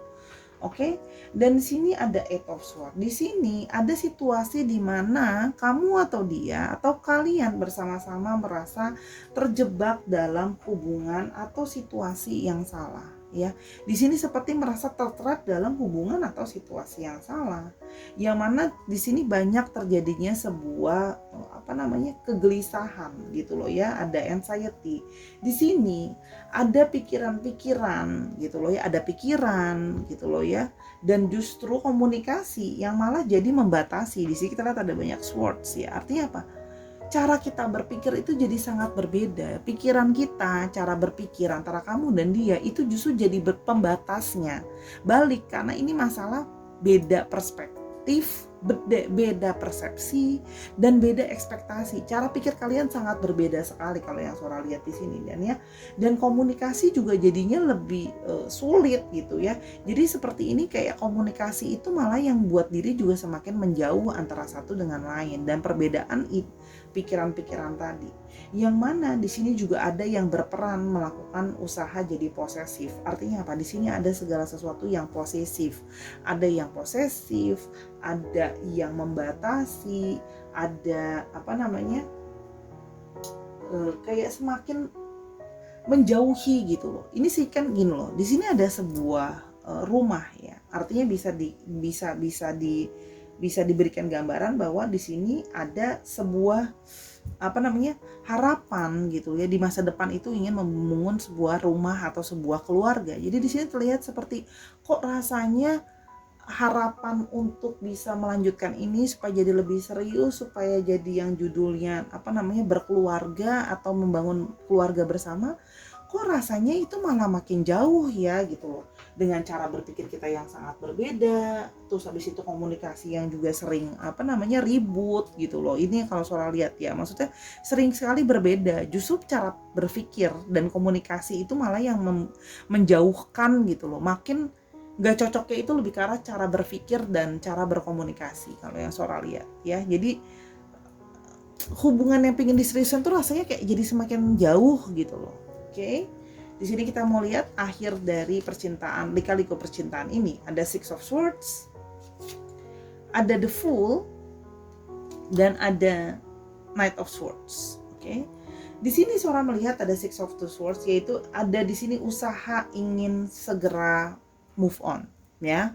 [SPEAKER 1] Oke, dan di sini ada Eight of Swords. Di sini ada situasi di mana kamu atau dia atau kalian bersama-sama merasa terjebak dalam hubungan atau situasi yang salah, ya. Di sini seperti merasa terterat dalam hubungan atau situasi yang salah. Yang mana di sini banyak terjadinya sebuah kegelisahan gitu loh ya, ada anxiety. Di sini ada pikiran-pikiran gitu loh ya, ada pikiran gitu loh ya, dan justru komunikasi yang malah jadi membatasi. Di sini kita lihat ada banyak swords ya. Artinya apa? Cara kita berpikir itu jadi sangat berbeda. Pikiran kita, cara berpikir antara kamu dan dia itu justru jadi pembatasnya. Balik, karena ini masalah beda perspektif, beda persepsi, dan beda ekspektasi. Cara pikir kalian sangat berbeda sekali kalau yang Sora lihat di sini, dan komunikasi juga jadinya lebih sulit gitu ya. Jadi seperti ini, kayak komunikasi itu malah yang buat diri juga semakin menjauh antara satu dengan lain, dan perbedaan pikiran-pikiran tadi. Yang mana di sini juga ada yang berperan melakukan usaha jadi posesif. Artinya apa? Di sini ada segala sesuatu yang posesif. Ada yang posesif, ada yang membatasi, ada kayak semakin menjauhi gitu loh. Ini sih kan gini loh. Di sini ada sebuah rumah ya. Artinya bisa diberikan gambaran bahwa di sini ada sebuah harapan gitu ya, di masa depan itu ingin membangun sebuah rumah atau sebuah keluarga. Jadi di sini terlihat seperti kok rasanya harapan untuk bisa melanjutkan ini supaya jadi lebih serius, supaya jadi yang judulnya berkeluarga atau membangun keluarga bersama, kok rasanya itu malah makin jauh ya gitu loh. Dengan cara berpikir kita yang sangat berbeda, terus habis itu komunikasi yang juga sering ribut gitu loh. Ini kalau Sora lihat ya, maksudnya sering sekali berbeda. Justru cara berpikir dan komunikasi itu malah yang menjauhkan gitu loh. Makin gak cocoknya itu lebih ke arah cara berpikir dan cara berkomunikasi kalau yang Sora lihat ya. Jadi hubungan yang pengen diseriusin tuh rasanya kayak jadi semakin jauh gitu loh. Oke. Di sini kita mau lihat akhir dari percintaan, lika-liku percintaan ini. Ada Six of Swords, ada The Fool, dan ada Knight of Swords. Oke. Di sini Sora melihat ada Six of Swords, yaitu ada di sini usaha ingin segera move on, ya.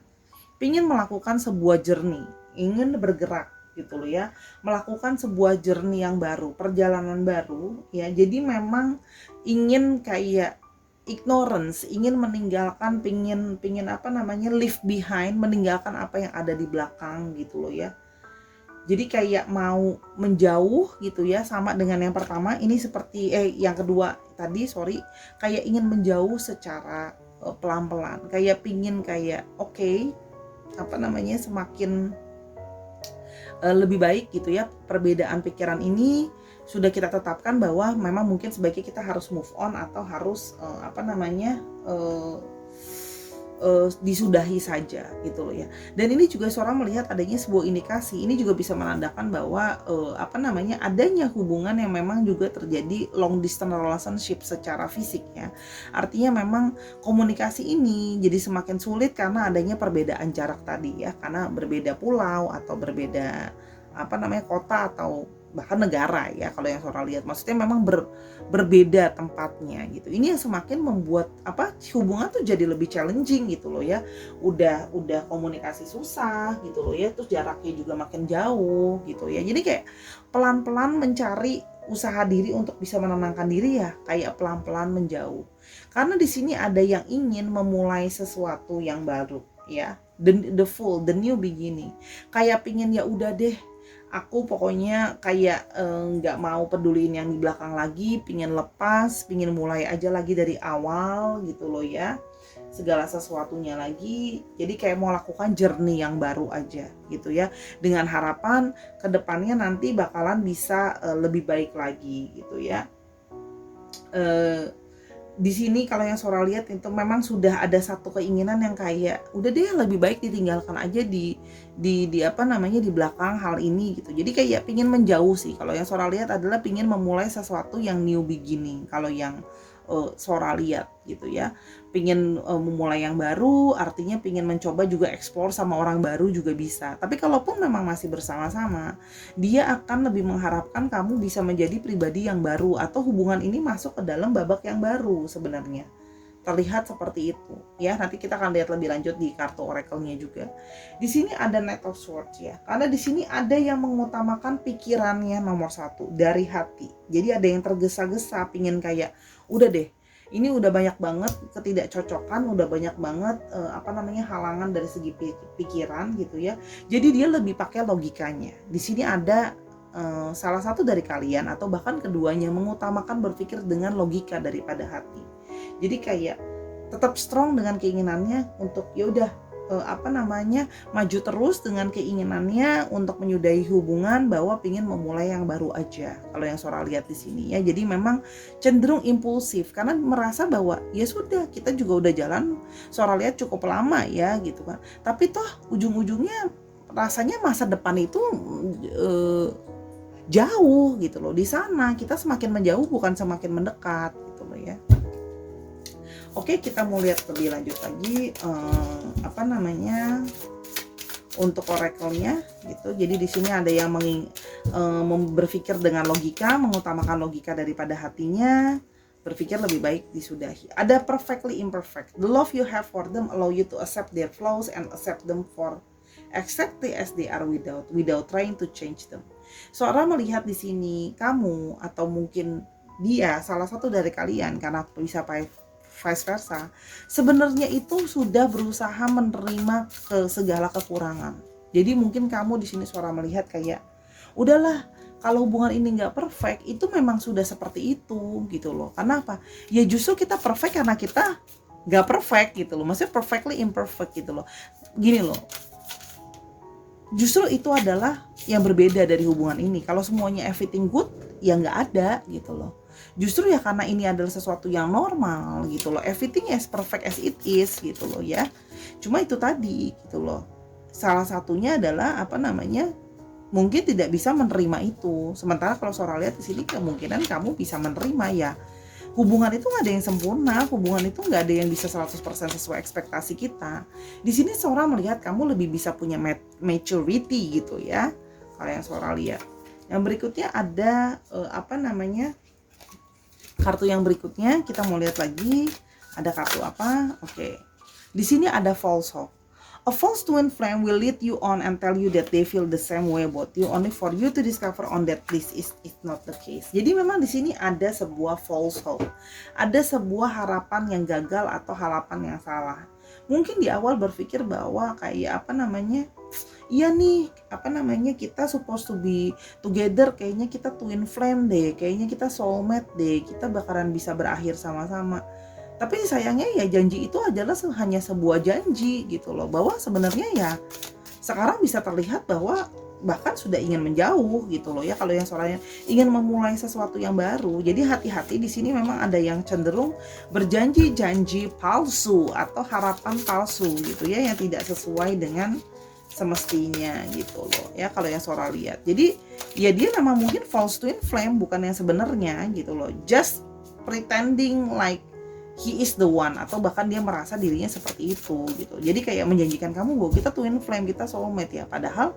[SPEAKER 1] Ingin melakukan sebuah journey, ingin bergerak gitu loh ya, melakukan sebuah journey yang baru, perjalanan baru ya. Jadi memang ingin kayak ignorance, ingin meninggalkan, pingin leave behind, meninggalkan apa yang ada di belakang gitu loh ya. Jadi kayak mau menjauh gitu ya, sama dengan yang pertama ini seperti yang kedua tadi kayak ingin menjauh secara pelan-pelan, kayak pingin kayak semakin lebih baik gitu ya. Perbedaan pikiran ini sudah kita tetapkan bahwa memang mungkin sebaiknya kita harus move on atau harus disudahi saja gitu loh ya. Dan ini juga seorang melihat adanya sebuah indikasi, ini juga bisa menandakan bahwa adanya hubungan yang memang juga terjadi long distance relationship secara fisik ya. Artinya memang komunikasi ini jadi semakin sulit karena adanya perbedaan jarak tadi ya, karena berbeda pulau atau berbeda kota atau bahkan negara ya, kalau yang seorang lihat maksudnya memang berbeda tempatnya gitu. Ini yang semakin membuat hubungan tuh jadi lebih challenging gitu loh ya. Udah komunikasi susah gitu loh ya, terus jaraknya juga makin jauh gitu ya. Jadi kayak pelan-pelan mencari usaha diri untuk bisa menenangkan diri ya, kayak pelan-pelan menjauh. Karena di sini ada yang ingin memulai sesuatu yang baru ya, the new beginning. Kayak pingin ya udah deh, aku pokoknya kayak nggak mau peduliin yang di belakang lagi, pingin lepas, pingin mulai aja lagi dari awal gitu loh ya, segala sesuatunya lagi. Jadi kayak mau lakukan journey yang baru aja gitu ya, dengan harapan kedepannya nanti bakalan bisa lebih baik lagi gitu ya. Di sini kalau yang Sora lihat itu memang sudah ada satu keinginan yang kayak udah deh lebih baik ditinggalkan aja di belakang hal ini gitu. Jadi kayak pingin menjauh sih. Kalau yang Sora lihat adalah pingin memulai sesuatu yang new beginning. Kalau yang Sora lihat gitu ya, pingin memulai yang baru, artinya pingin mencoba juga explore sama orang baru juga bisa. Tapi kalaupun memang masih bersama-sama, dia akan lebih mengharapkan kamu bisa menjadi pribadi yang baru atau hubungan ini masuk ke dalam babak yang baru sebenarnya. Terlihat seperti itu ya. Nanti kita akan lihat lebih lanjut di kartu oracle-nya juga. Di sini ada Knight of Swords ya, karena di sini ada yang mengutamakan pikirannya nomor satu dari hati. Jadi ada yang tergesa-gesa pingin kayak udah deh, ini udah banyak banget ketidakcocokan, udah banyak banget halangan dari segi pikiran gitu ya. Jadi dia lebih pakai logikanya. Di sini ada salah satu dari kalian atau bahkan keduanya mengutamakan berpikir dengan logika daripada hati. Jadi kayak tetap strong dengan keinginannya untuk ya udah maju terus dengan keinginannya untuk menyudahi hubungan, bahwa pingin memulai yang baru aja. Kalau yang Sora lihat di sini ya, jadi memang cenderung impulsif karena merasa bahwa ya sudah, kita juga udah jalan Sora lihat cukup lama ya gitu kan. Tapi toh ujung-ujungnya rasanya masa depan itu jauh gitu loh. Di sana kita semakin menjauh bukan semakin mendekat gitu loh ya. Oke, kita mau lihat lebih lanjut lagi untuk oracle-nya gitu. Jadi di sini ada yang berpikir dengan logika, mengutamakan logika daripada hatinya, berpikir lebih baik disudahi. Ada perfectly imperfect. The love you have for them allow you to accept their flaws and accept them for exactly as they are without trying to change them. Seorang melihat di sini kamu atau mungkin dia, salah satu dari kalian, karena bisa vice versa, sebenarnya itu sudah berusaha menerima segala kekurangan. Jadi mungkin kamu di sini Suara melihat kayak udahlah, kalau hubungan ini nggak perfect, itu memang sudah seperti itu gitu loh. Karena apa? Ya justru kita perfect karena kita nggak perfect gitu loh. Maksudnya perfectly imperfect gitu loh. Gini loh, justru itu adalah yang berbeda dari hubungan ini. Kalau semuanya everything good, ya nggak ada gitu loh. Justru ya karena ini adalah sesuatu yang normal gitu loh, everything as perfect as it is gitu loh ya. Cuma itu tadi gitu loh, salah satunya adalah mungkin tidak bisa menerima itu. Sementara kalau Sora lihat di sini kemungkinan kamu bisa menerima ya. Hubungan itu nggak ada yang sempurna, hubungan itu nggak ada yang bisa 100% sesuai ekspektasi kita. Di sini Sora melihat kamu lebih bisa punya maturity gitu ya. Kalau yang Sora lihat. Yang berikutnya ada kartu yang berikutnya kita mau lihat lagi, ada kartu apa? Oke. Di sini ada false hope. A false twin flame will lead you on and tell you that they feel the same way about you, only for you to discover on that this is not the case. Jadi memang di sini ada sebuah false hope. Ada sebuah harapan yang gagal atau harapan yang salah. Mungkin di awal berpikir bahwa kayak iya nih, kita supposed to be together, kayaknya kita twin flame deh, kayaknya kita soulmate deh, kita bakalan bisa berakhir sama-sama. Tapi sayangnya ya janji itu adalah hanya sebuah janji gitu loh, bahwa sebenarnya ya sekarang bisa terlihat bahwa bahkan sudah ingin menjauh gitu loh ya, kalau yang suaranya ingin memulai sesuatu yang baru. Jadi hati-hati di sini, memang ada yang cenderung berjanji-janji palsu atau harapan palsu gitu ya, yang tidak sesuai dengan semestinya gitu loh ya, kalau yang Sora lihat. Jadi ya dia memang mungkin false twin flame, bukan yang sebenarnya gitu loh, just pretending like he is the one, atau bahkan dia merasa dirinya seperti itu gitu. Jadi kayak menjanjikan kamu bahwa kita twin flame, kita soulmate ya, padahal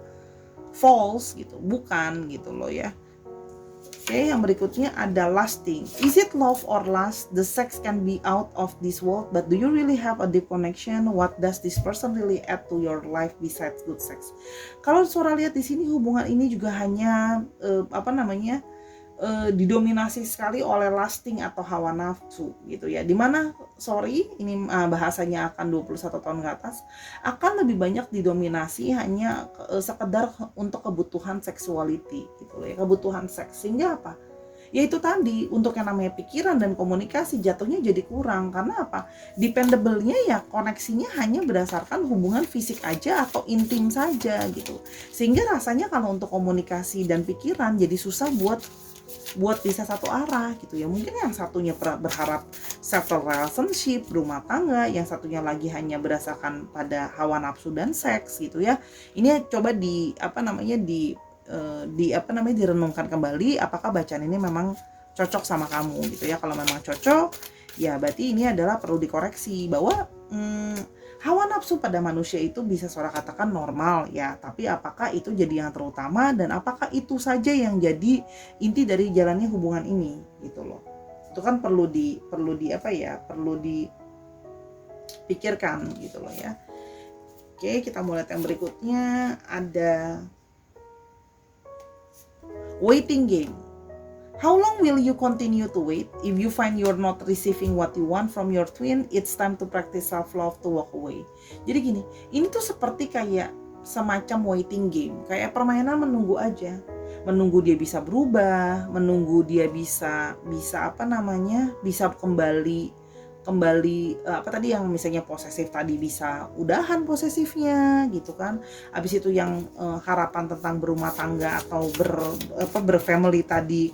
[SPEAKER 1] false gitu, bukan gitu loh ya. Oke, yang berikutnya ada lasting. Is it love or lust? The sex can be out of this world, but do you really have a deep connection? What does this person really add to your life besides good sex? Kalau Sora lihat di sini, hubungan ini juga hanya didominasi sekali oleh lasting atau hawa nafsu gitu ya. Dimana ini bahasanya akan 21 tahun ke atas, akan lebih banyak didominasi hanya sekedar untuk kebutuhan sexuality gitu ya, kebutuhan seks. Sehingga apa? Ya itu tadi, untuk yang namanya pikiran dan komunikasi jatuhnya jadi kurang. Karena apa? Dependable-nya ya, koneksinya hanya berdasarkan hubungan fisik aja atau intim saja gitu. Sehingga rasanya kalau untuk komunikasi dan pikiran jadi susah buat bisa satu arah gitu ya. Mungkin yang satunya berharap settle relationship, rumah tangga, yang satunya lagi hanya berdasarkan pada hawa nafsu dan seks gitu ya. Ini coba direnungkan kembali, apakah bacaan ini memang cocok sama kamu gitu ya. Kalau memang cocok, ya berarti ini adalah perlu dikoreksi, bahwa hawa nafsu pada manusia itu bisa Sora katakan normal ya, tapi apakah itu jadi yang terutama, dan apakah itu saja yang jadi inti dari jalannya hubungan ini gitu loh. Itu kan perlu dipikirkan gitu loh ya. Oke, kita mulai yang berikutnya, ada waiting game. How long will you continue to wait? If you find you're not receiving what you want from your twin, it's time to practice self-love to walk away. Jadi gini, ini tuh seperti kayak semacam waiting game, kayak permainan menunggu aja. Menunggu dia bisa berubah, menunggu dia bisa kembali tadi yang misalnya posesif tadi bisa udahan posesifnya gitu kan. Habis itu yang harapan tentang berumah tangga atau berfamily tadi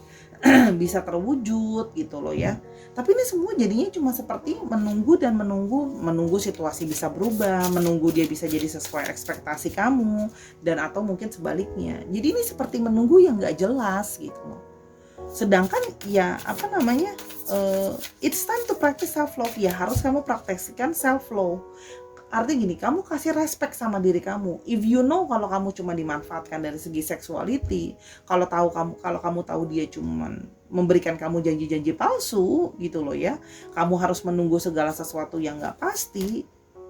[SPEAKER 1] bisa terwujud gitu loh ya. Tapi ini semua jadinya cuma seperti menunggu situasi bisa berubah, menunggu dia bisa jadi sesuai ekspektasi kamu, dan atau mungkin sebaliknya. Jadi ini seperti menunggu yang gak jelas gitu loh. Sedangkan ya it's time to practice self love, ya harus kamu praktekkan self love. Artinya gini, kamu kasih respect sama diri kamu. If you know kalau kamu cuma dimanfaatkan dari segi sexuality, kalau kamu tahu dia cuma memberikan kamu janji-janji palsu gitu loh ya, kamu harus menunggu segala sesuatu yang nggak pasti,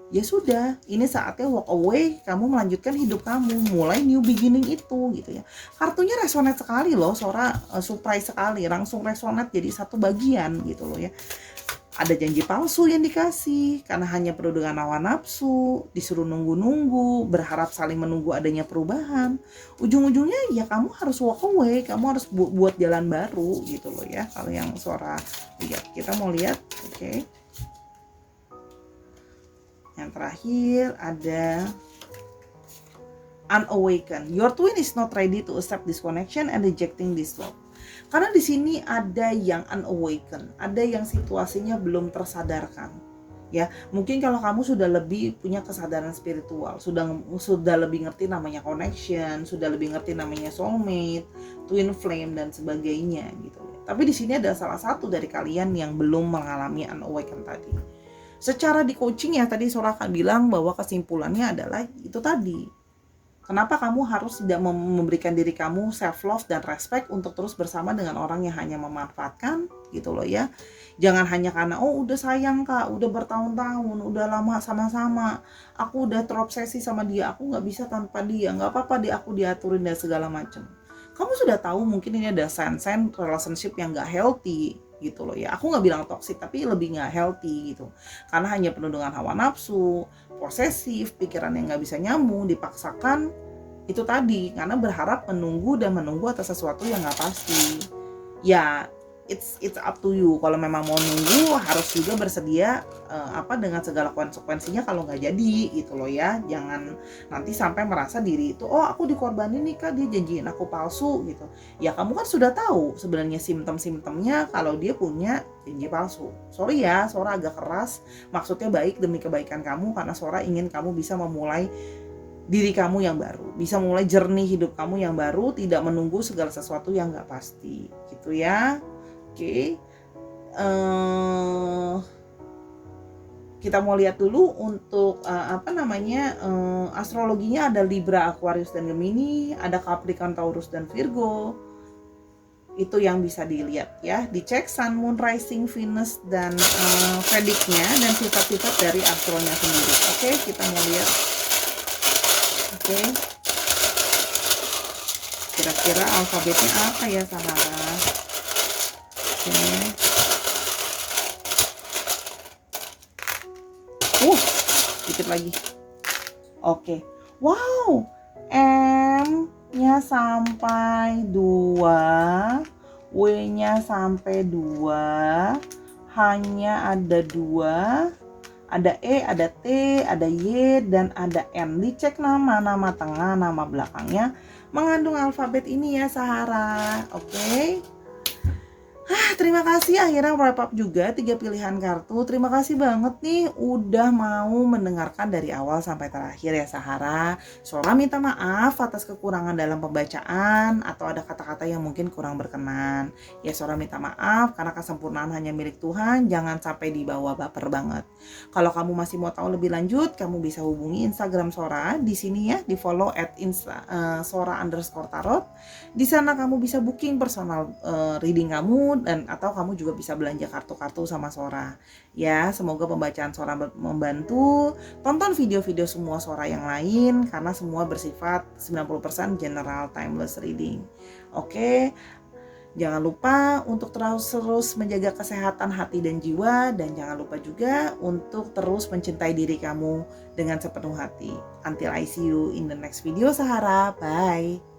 [SPEAKER 1] ya sudah, ini saatnya walk away, kamu melanjutkan hidup kamu, mulai new beginning itu gitu ya. Kartunya resonate sekali loh, Sora surprise sekali, langsung resonate jadi satu bagian gitu loh ya. Ada janji palsu yang dikasih karena hanya perlu dengan hawa nafsu, disuruh nunggu-nunggu, berharap saling menunggu adanya perubahan. Ujung-ujungnya ya kamu harus walk away, kamu harus buat jalan baru gitu loh ya. Kalau yang Sora lihat, kita mau lihat, oke. Yang terakhir ada unawakened. Your twin is not ready to accept this connection and rejecting this love. Karena di sini ada yang unawakened, ada yang situasinya belum tersadarkan. Ya, mungkin kalau kamu sudah lebih punya kesadaran spiritual, sudah lebih ngerti namanya connection, sudah lebih ngerti namanya soulmate, twin flame dan sebagainya gitu. Tapi di sini ada salah satu dari kalian yang belum mengalami unawakened tadi. Secara di coaching ya tadi Sora akan bilang bahwa kesimpulannya adalah itu tadi. Kenapa kamu harus tidak memberikan diri kamu self love dan respect untuk terus bersama dengan orang yang hanya memanfaatkan gitu loh ya. Jangan hanya karena udah sayang Kak, udah bertahun-tahun, udah lama sama-sama, aku udah terobsesi sama dia, aku nggak bisa tanpa dia, nggak apa-apa deh aku diaturin dan segala macam. Kamu sudah tahu mungkin ini ada sign-sign relationship yang nggak healthy gitu loh ya. Aku nggak bilang toxic, tapi lebih nggak healthy gitu. Karena hanya penuh dengan hawa nafsu, posesif, pikiran yang nggak bisa nyambung, dipaksakan, itu tadi karena berharap menunggu atas sesuatu yang nggak pasti. Ya it's up to you. Kalau memang mau nunggu harus juga bersedia dengan segala konsekuensinya kalau nggak jadi gitu loh ya. Jangan nanti sampai merasa diri itu, oh aku dikorbanin nih Kak, dia janjiin aku palsu gitu. Ya kamu kan sudah tahu sebenarnya simptom-simptomnya kalau dia punya janji palsu. Sorry ya, Sora agak keras, maksudnya baik demi kebaikan kamu, karena Sora ingin kamu bisa memulai diri kamu yang baru, bisa mulai jernih hidup kamu yang baru, tidak menunggu segala sesuatu yang nggak pasti gitu ya. Oke. Kita mau lihat dulu untuk astrologinya. Ada Libra, Aquarius, dan Gemini, ada Capricorn, Taurus, dan Virgo. Itu yang bisa dilihat ya, dicek Sun, Moon, Rising, Venus, dan prediknya dan sifat-sifat dari astronya sendiri. Oke, kita mau lihat. Oke. Kira-kira alfabetnya apa ya Sahara? Oke. Dikit lagi. Oke. Wow. M-nya sampai 2, W-nya sampai 2, H-nya ada 2, ada E, ada T, ada Y, dan ada N. Dicek nama tengah, nama belakangnya mengandung alfabet ini ya Sahara. Oke. Terima kasih, akhirnya wrap up juga 3 pilihan kartu. Terima kasih banget nih udah mau mendengarkan dari awal sampai terakhir ya Sahara. Sora minta maaf atas kekurangan dalam pembacaan atau ada kata-kata yang mungkin kurang berkenan. Ya Sora minta maaf karena kesempurnaan hanya milik Tuhan, jangan sampai dibawa baper banget. Kalau kamu masih mau tahu lebih lanjut, kamu bisa hubungi Instagram Sora di sini ya, di follow @sora_tarot. Di sana kamu bisa booking personal reading kamu, dan atau kamu juga bisa belanja kartu-kartu sama Sora ya. Semoga pembacaan Sora membantu. Tonton video-video semua Sora yang lain karena semua bersifat 90% general timeless reading. Oke. Jangan lupa untuk terus menjaga kesehatan hati dan jiwa, dan jangan lupa juga untuk terus mencintai diri kamu dengan sepenuh hati. Until I see you in the next video Sahara. Bye.